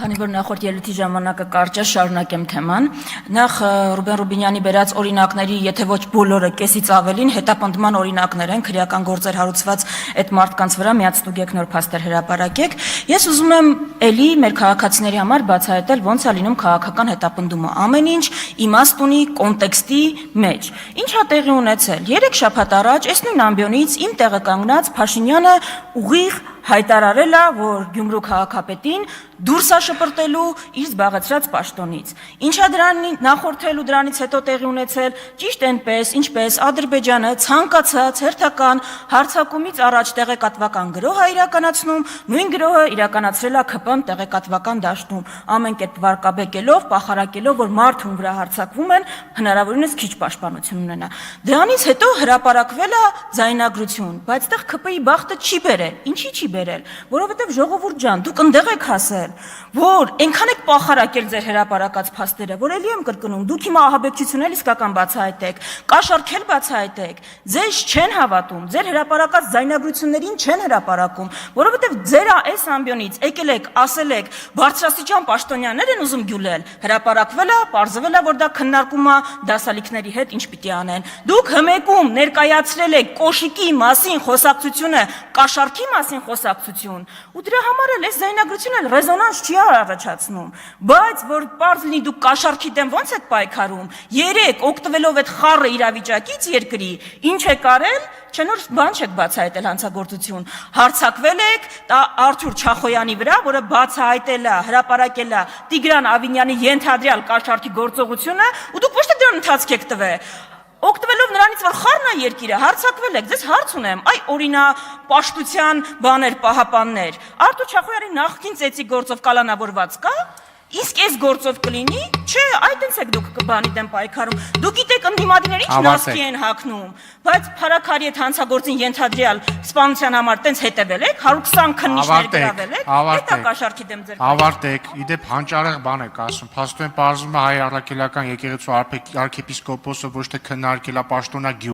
Քանի որ նախորդ ելույթի ժամանակը կարճ է, շարունակեմ թեման։ Նախ Ռուբեն Ռուբինյանի վերած օրինակների, եթե ոչ բոլորը, կեսից ավելին հետապնդման օրինակներ են, քրեական գործեր հարուցված այդ մարդկանց վրա միացնուգեք նոր փաստեր հրապարակեք։ Ես ուզում եմ էլի մեր քաղաքացիների համար բացահայտել ոնց է լինում քաղաքական հետապնդումը։ Ամեն ինչ իմաստ ունի կոնտեքստի մեջ։ Ինչ է տեղի ունեցել։ 3 շաբաթ առաջ այս նույն ամբիոնից իմ տեղը կանգնած Փաշինյանը ուղիղ հայտարարել է, որ Գյումրու քաղաքապետին դուրս է շպրտելու իր զբաղեցրած պաշտոնից։ Ինչա դրան նախորդել ու դրանից հետո տեղի ունեցել ճիշտ այնպես, ինչպես Ադրբեջանը ցանկացած հերթական հարձակումից առաջ տեղեկատվական գրոհ է իրականացնում, նույն գրոհը իրականացրել է ՔՊ տեղեկատվական դաշտում, ամեն կերպ վարկաբեկելով, պախարակելով, որ մարդուն վրա հարձակվում են, հնարավորինս քիչ պաշտպանություն ունենա։ Դրանից հետո հրապարակվել է ձայնագրություն, բայց այդտեղ ՔՊ-ի բախտը չի բերել։ Ինչի՞ չի բերել, որովհետև ժողովուրդ ջան, դուք ընդեղ եք հասել, որ այնքան եք պախարակել ձեր հրապարակած փաստերը, որ էլի եմ կրկնում, դուք հիմա ահաբեկչություն էլ իսկական բացահայտեք, կաշառքել բացահայտեք, ձեզ չեն հավատում, ձեր հրապարակած ձայնագրություններին չեն հրապարակում, որովհետև ձեր այս ամբիոնից եկել եք, ասել եք, բարձրաստիճան պաշտոնյաներ են ուզում գյուլել, հրապարակվել է, պարզվել է, որ դա քննարկում է դասալիքների հետ ինչ պիտի անեն։ Դուք հմեկում ներկայացրել եք կոշիկի մասին խոսակցությունը, կաշառքի մասին խոսակցություն, ու դրա համար էլ այս ձայնագրությունը ռեզոնանս չի առաջացնում, բայց որ պարզ լինի դուք կաշառքի դեմ ոնց եք պայքարում, 3 օգտվելով այդ խառը իրավիճակից երկրի, ինչ եք արել, չէ՞ որ բան չեք բացահայտել հանցագործություն, հարձակվել եք Արթուր Չախոյանի վրա, որը բացահայտել է, հրապարակել է Տիգրան Ավինյանի ենթադրյալ կաշառքի գործողությունը, ու դուք ոչ թե դրան ընթացք եք տվել, օգտվելով նրանից, որ խառն է երկիրը, հարձակվել եք, ձեզ հարց ունեմ, այ օրինապաշտության բաներ, պահապաններ, Արթուր Չախոյանի նախկին ծեծի գործով կալանավորված կա, իսկ այս գործով կլինի, չէ, այդպես եք դուք բանի դեմ պայքարում, դուք գիտեք ընդդիմադիրները ինչ նասկի են հագնում, բայց փարաքարի այդ հանցագործին ենթադրյալ սպանության համար տենց հետևել եք, 120 քննիչներ գրավել եք, դա կաշառքի դեմ ձեր ավարտեք, իդեպ հանճարեղ բան եք ասում, փաստորեն պարզվում է հայ առաքելական եկեղեցու arczepiskopos-ը ոչ թե քննարկել է պաշտոնակ